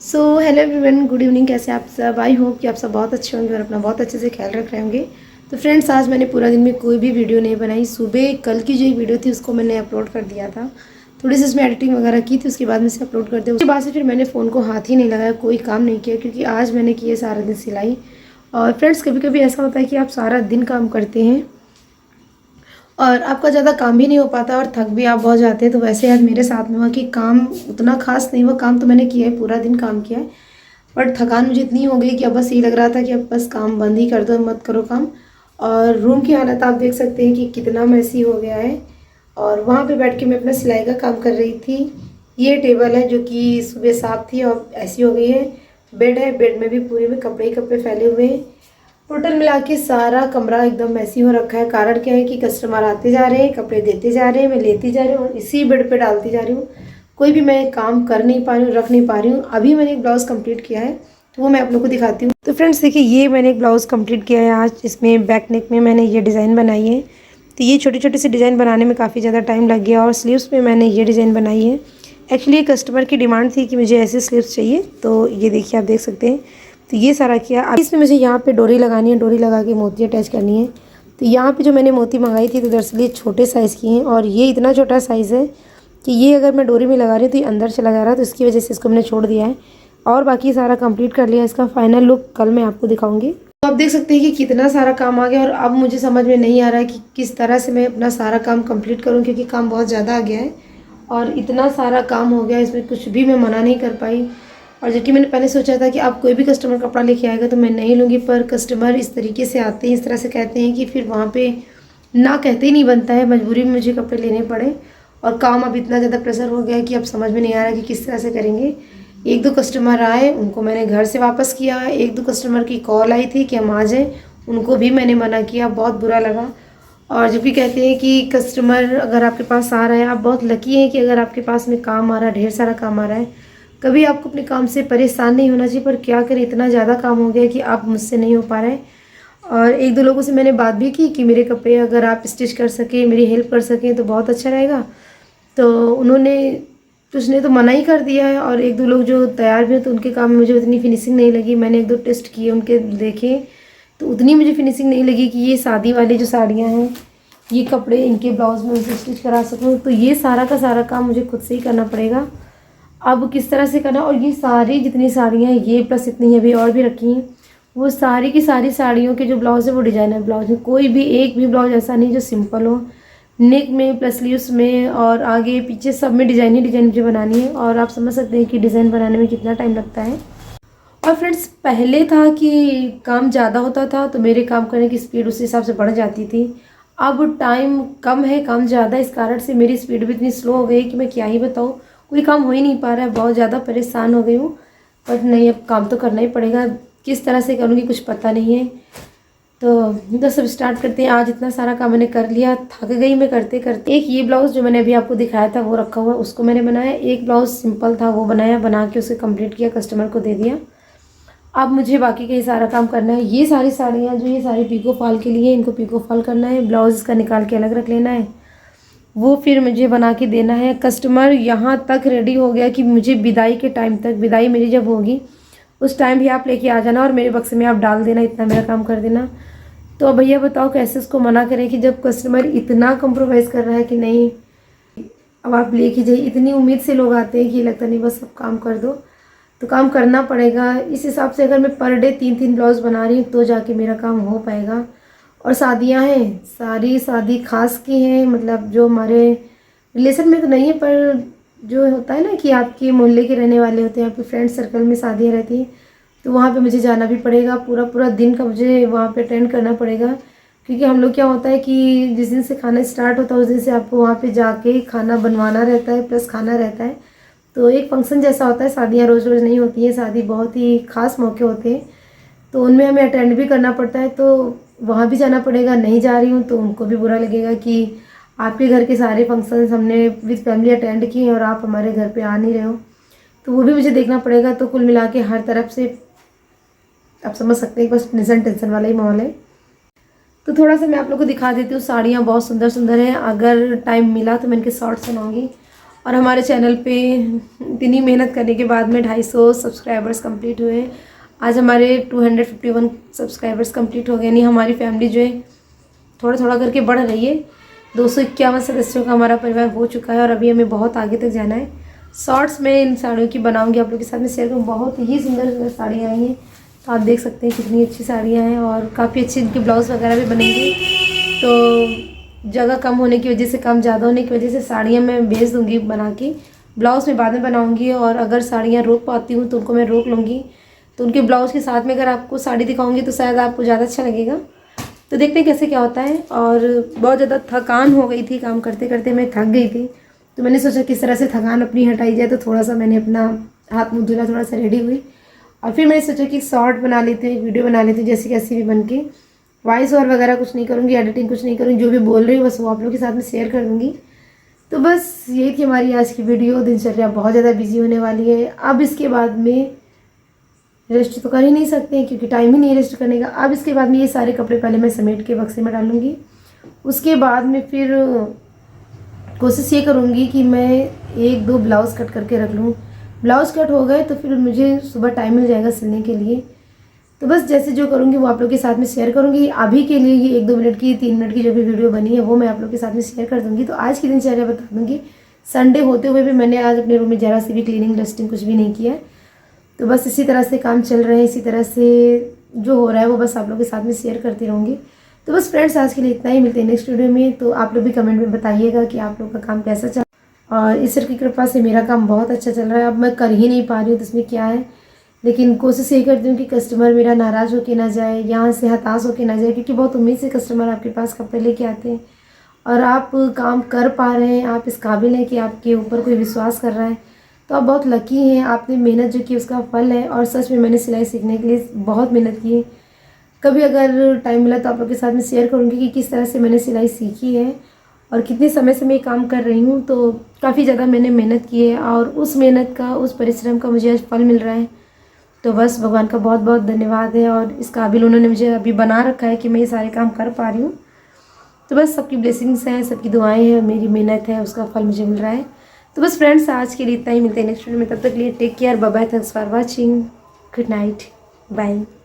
Hello everyone, good evening. कैसे आप सब? आई होप कि आप सब बहुत अच्छे होंगे और अपना बहुत अच्छे से ख्याल रख रहे होंगे। तो फ्रेंड्स, आज मैंने पूरा दिन में कोई भी वीडियो नहीं बनाई। सुबह कल की जो एक वीडियो थी उसको मैंने अपलोड कर दिया था, थोड़ी सी उसमें एडिटिंग वगैरह की थी, उसके बाद में से अपलोड कर दिया। उसके बाद से फिर मैंने फ़ोन को हाथ ही नहीं लगाया, कोई काम नहीं किया, क्योंकि आज मैंने किए सारा दिन सिलाई। और फ्रेंड्स, कभी कभी ऐसा होता है कि आप सारा दिन काम करते हैं और आपका ज़्यादा काम भी नहीं हो पाता और थक भी आप बहुत जाते हैं। तो वैसे आज मेरे साथ में हुआ कि काम उतना खास नहीं हुआ। काम तो मैंने किया है, पूरा दिन काम किया है, बट थकान मुझे इतनी हो गई कि अब बस ये लग रहा था कि अब बस काम बंद ही कर दो, मत करो काम। और रूम की हालत आप देख सकते हैं कि कितना मैसी हो गया है। और वहाँ पे बैठ के मैं अपना सिलाई का काम कर रही थी। ये टेबल है जो कि सुबह साफ थी और ऐसी हो गई है। बेड है, बेड में भी पूरे में कपड़े ही कपड़े फैले हुए हैं। टोटल मिला के सारा कमरा एकदम मैसी हो रखा है। कारण क्या है कि कस्टमर आते जा रहे हैं, कपड़े देते जा रहे हैं, मैं लेती जा रही हूँ और इसी बेड पे डालती जा रही हूँ। कोई भी मैं काम कर नहीं पा रही हूँ, रख नहीं पा रही हूँ। अभी मैंने एक ब्लाउज़ कंप्लीट किया है, तो वो मैं आप लोग को दिखाती हूँ। तो फ्रेंड्स देखिए, ये मैंने एक ब्लाउज़ कंप्लीट किया है आज। इसमें बैक नेक में मैंने ये डिज़ाइन बनाई है। तो ये छोटी छोटी सी डिज़ाइन बनाने में काफ़ी ज़्यादा टाइम लग गया। और स्लीव्स में मैंने ये डिज़ाइन बनाई है। एक्चुअली कस्टमर की डिमांड थी कि मुझे ऐसे स्लीव्स चाहिए, तो ये देखिए, आप देख सकते हैं। तो ये सारा किया। अब इसमें मुझे यहाँ पे डोरी लगानी है, डोरी लगा के मोती अटैच करनी है। तो यहाँ पे जो मैंने मोती मंगाई थी, तो दरअसल ये छोटे साइज़ की हैं और ये इतना छोटा साइज़ है कि ये अगर मैं डोरी में लगा रही हूँ तो ये अंदर चला जा रहा है। तो इसकी वजह से इसको मैंने छोड़ दिया है और बाकी सारा कंप्लीट कर लिया। इसका फाइनल लुक कल मैं आपको दिखाऊंगी। तो आप देख सकते हैं कि कितना सारा काम आ गया और अब मुझे समझ में नहीं आ रहा है कि किस तरह से मैं अपना सारा काम कंप्लीट करूँ, क्योंकि काम बहुत ज़्यादा आ गया है और इतना सारा काम हो गया, इसमें कुछ भी मैं मना नहीं कर पाई। और जबकि मैंने पहले सोचा था कि आप कोई भी कस्टमर कपड़ा लेके आएगा तो मैं नहीं लूँगी, पर कस्टमर इस तरीके से आते हैं, इस तरह से कहते हैं कि फिर वहाँ पे ना कहते ही नहीं बनता है, मजबूरी में मुझे कपड़े लेने पड़े। और काम अब इतना ज़्यादा प्रेशर हो गया है कि अब समझ में नहीं आ रहा कि किस तरह से करेंगे। एक दो कस्टमर आए, उनको मैंने घर से वापस किया। एक दो कस्टमर की कॉल आई थी कि हम आ जाएँ, उनको भी मैंने मना किया, बहुत बुरा लगा। और जब भी कहते हैं कि कस्टमर अगर आपके पास आ रहा है, आप बहुत लकी हैं कि अगर आपके पास में काम आ रहा है, ढेर सारा काम आ रहा है। कभी आपको अपने काम से परेशान नहीं होना चाहिए, पर क्या करें, इतना ज़्यादा काम हो गया है कि आप मुझसे नहीं हो पा रहा है। और एक दो लोगों से मैंने बात भी की कि मेरे कपड़े अगर आप स्टिच कर सकें, मेरी हेल्प कर सकें तो बहुत अच्छा रहेगा। तो उन्होंने कुछ ने तो मना ही कर दिया है और एक दो लोग जो तैयार भी हैं तो उनके काम में मुझे उतनी फिनिशिंग नहीं लगी। मैंने एक दो टेस्ट किए, उनके देखे, तो उतनी मुझे फिनिशिंग नहीं लगी कि ये शादी वाली जो साड़ियाँ हैं, ये कपड़े इनके ब्लाउज में उनसे स्टिच करा सकूँ। तो ये सारा का सारा काम मुझे खुद से ही करना पड़ेगा। अब किस तरह से करना, और ये सारी जितनी साड़ियाँ हैं, ये प्लस इतनी अभी और भी रखी हैं, वो सारी की सारी साड़ियों के जो ब्लाउज है वो डिजाइनर ब्लाउज है। कोई भी एक भी ब्लाउज ऐसा नहीं जो सिंपल हो। नेक में, प्लस स्लीव्स में और आगे पीछे सब में डिजाइन ही डिजाइन मुझे बनानी है। और आप समझ सकते हैं कि डिज़ाइन बनाने में कितना टाइम लगता है। और फ्रेंड्स, पहले था कि काम ज़्यादा होता था तो मेरे काम करने की स्पीड उस हिसाब से बढ़ जाती थी। अब टाइम कम है, काम ज़्यादा, इस कारण से मेरी स्पीड भी इतनी स्लो हो गई कि मैं क्या ही बताऊँ। कोई काम हो ही नहीं पा रहा है, बहुत ज़्यादा परेशान हो गई हूँ। पर नहीं, अब काम तो करना ही पड़ेगा। किस तरह से करूँगी कुछ पता नहीं है। तो सब स्टार्ट करते हैं। आज इतना सारा काम मैंने कर लिया, थक गई मैं करते करते। एक ये ब्लाउज़ जो मैंने अभी आपको दिखाया था वो रखा हुआ, उसको मैंने बनाया। एक ब्लाउज़ सिंपल था वो बनाया, बना के उसे कंप्लीट किया, कस्टमर को दे दिया। अब मुझे बाकी का ही सारा काम करना है। ये सारी साड़ियाँ जो ये सारी पीको फॉल के लिए, इनको पीको फॉल करना है, ब्लाउज इसका निकाल के अलग रख लेना है, वो फिर मुझे बना के देना है। कस्टमर यहाँ तक रेडी हो गया कि मुझे विदाई के टाइम तक, विदाई मेरी जब होगी उस टाइम भी आप लेके आ जाना और मेरे बक्से में आप डाल देना, इतना मेरा काम कर देना। तो अब भैया बताओ कैसे उसको मना करें कि जब कस्टमर इतना कम्प्रोमाइज़ कर रहा है कि नहीं अब आप लेके जाइए। इतनी उम्मीद से लोग आते हैं कि लगता नहीं बस अब काम कर दो, तो काम करना पड़ेगा। इस हिसाब से अगर मैं पर डे 3-3 ब्लाउज बना रही हूँ तो जाके मेरा काम हो पाएगा। और शादियाँ हैं, सारी शादी खास की हैं, मतलब जो हमारे रिलेशन में तो नहीं है, पर जो होता है ना कि आपके मोहल्ले के रहने वाले होते हैं, आपके फ्रेंड सर्कल में शादियाँ रहती हैं, तो वहाँ पे मुझे जाना भी पड़ेगा। पूरा पूरा दिन का मुझे वहाँ पे अटेंड करना पड़ेगा, क्योंकि हम लोग क्या होता है कि जिस दिन से खाना स्टार्ट होता है उस दिन से आपको वहाँ पे जाके खाना बनवाना रहता है, प्लस खाना रहता है। तो एक फंक्शन जैसा होता है। शादियाँ रोज़ रोज़ नहीं होती हैं, शादी बहुत ही खास मौके होते हैं, तो उनमें हमें अटेंड भी करना पड़ता है। तो वहाँ भी जाना पड़ेगा। नहीं जा रही हूँ तो उनको भी बुरा लगेगा कि आपके घर के सारे फंक्शंस हमने विद फैमिली अटेंड किए और आप हमारे घर पे आ नहीं रहे हो, तो वो भी मुझे देखना पड़ेगा। तो कुल मिला के हर तरफ से आप समझ सकते हैं, बस टेंशन वाला ही माहौल है। तो थोड़ा सा मैं आप लोग को दिखा देती हूँ। साड़ियाँ बहुत सुंदर सुंदर हैं, अगर टाइम मिला तो मैं इनके शॉर्ट्स बनाऊँगी। और हमारे चैनल पे इतनी मेहनत करने के बाद में 250 सब्सक्राइबर्स कंप्लीट हुए। आज हमारे 251 सब्सक्राइबर्स कंप्लीट हो गए, यानी हमारी फैमिली जो है थोड़ा थोड़ा करके बढ़ रही है। 251 सदस्यों का हमारा परिवार हो चुका है और अभी हमें बहुत आगे तक जाना है। शॉर्ट्स में इन साड़ियों की बनाऊंगी, आप लोग के साथ में शेयर करूँ। बहुत ही सुंदर सुंदर साड़ियाँ आई हैं, तो आप देख सकते हैं कितनी अच्छी साड़ियाँ हैं और काफ़ी अच्छी इनके ब्लाउज़ वगैरह भी बनेंगे। तो जगह कम होने की वजह से, काम ज़्यादा होने की वजह से साड़ियाँ मैं भेज दूँगी बना के, ब्लाउज़ में बाद में बनाऊँगी। और अगर साड़ियाँ रोक पाती हूँ तो उनको मैं रोक लूँगी, तो उनके ब्लाउज़ के साथ में अगर आपको साड़ी दिखाऊँगी तो शायद आपको ज़्यादा अच्छा लगेगा। तो देखते हैं कैसे क्या होता है। और बहुत ज़्यादा थकान हो गई थी, काम करते करते मैं थक गई थी, तो मैंने सोचा किस तरह से थकान अपनी हटाई जाए। तो थोड़ा सा मैंने अपना हाथ मुँह धुला, थोड़ा सा रेडी हुई और फिर मैंने सोचा कि शॉर्ट बना लेते हैं, वीडियो बना लेते हैं जैसी कैसी भी बन के। वॉइस ओवर वगैरह कुछ नहीं करूँगी, एडिटिंग कुछ नहीं करूँगी, जो भी बोल रही हूँ बस वो आप लोगों के साथ में शेयर कर दूँगी। तो बस ये थी हमारी आज की वीडियो। दिनचर्या बहुत ज़्यादा बिजी होने वाली है। अब इसके बाद में रेस्ट तो कर ही नहीं सकते हैं क्योंकि टाइम ही नहीं रेस्ट करने का। अब इसके बाद में ये सारे कपड़े पहले मैं समेट के बक्से में डालूँगी, उसके बाद में फिर कोशिश ये करूँगी कि मैं 1-2 ब्लाउज़ कट करके रख लूँ। ब्लाउज़ कट हो गए तो फिर मुझे सुबह टाइम मिल जाएगा सिलने के लिए। तो बस जैसे जो करूँगी वो आप लोग के साथ में शेयर करूँगी। अभी के लिए ये 1-2 मिनट की, 3 मिनट की जो भी वीडियो बनी है वो मैं आप लोग के साथ में शेयर कर दूँगी। तो आज की दिनचर्या बता दूँगी। संडे होते हुए भी मैंने आज अपने रूम में ज़रा सी भी क्लीनिंग डस्टिंग कुछ भी नहीं किया है। तो बस इसी तरह से काम चल रहे हैं, इसी तरह से जो हो रहा है वो बस आप लोगों के साथ में शेयर करती रहूँगी। तो बस फ्रेंड्स आज के लिए इतना ही, मिलते हैं नेक्स्ट वीडियो में। तो आप लोग भी कमेंट में बताइएगा कि आप लोग का काम कैसा चल, और ईश्वर की कृपा से मेरा काम बहुत अच्छा चल रहा है। अब मैं कर ही नहीं पा रही हूँ तो इसमें क्या है, लेकिन कोशिश यही करती हूँ कि कस्टमर मेरा नाराज़ होकर ना जाए, यहाँ से हताश होकर ना जाए, क्योंकि बहुत उम्मीद से कस्टमर आपके पास कपड़े लेके आते हैं और आप काम कर पा रहे हैं, आप इस काबिल हैं कि आपके ऊपर कोई विश्वास कर रहा है, तो आप बहुत लकी हैं। आपने मेहनत जो की उसका फल है। और सच में मैंने सिलाई सीखने के लिए बहुत मेहनत की है। कभी अगर टाइम मिला तो आप लोग के साथ में शेयर करूँगी कि किस तरह से मैंने सिलाई सीखी है और कितने समय से मैं काम कर रही हूँ। तो काफ़ी ज़्यादा मैंने मेहनत की है और उस मेहनत का, उस परिश्रम का मुझे आज फल मिल रहा है। तो बस भगवान का बहुत बहुत धन्यवाद है और इस काबिल उन्होंने मुझे अभी बना रखा है कि मैं ये सारे काम कर पा रही हूँ। तो बस सबकी ब्लेसिंग्स हैं, सबकी दुआएं हैं, मेरी मेहनत है, उसका फल मुझे मिल रहा है। तो बस फ्रेंड्स आज के लिए इतना ही, मिलते हैं नेक्स्ट वीडियो में। तब तक के लिए take care, bye bye, thanks for watching, good night, bye.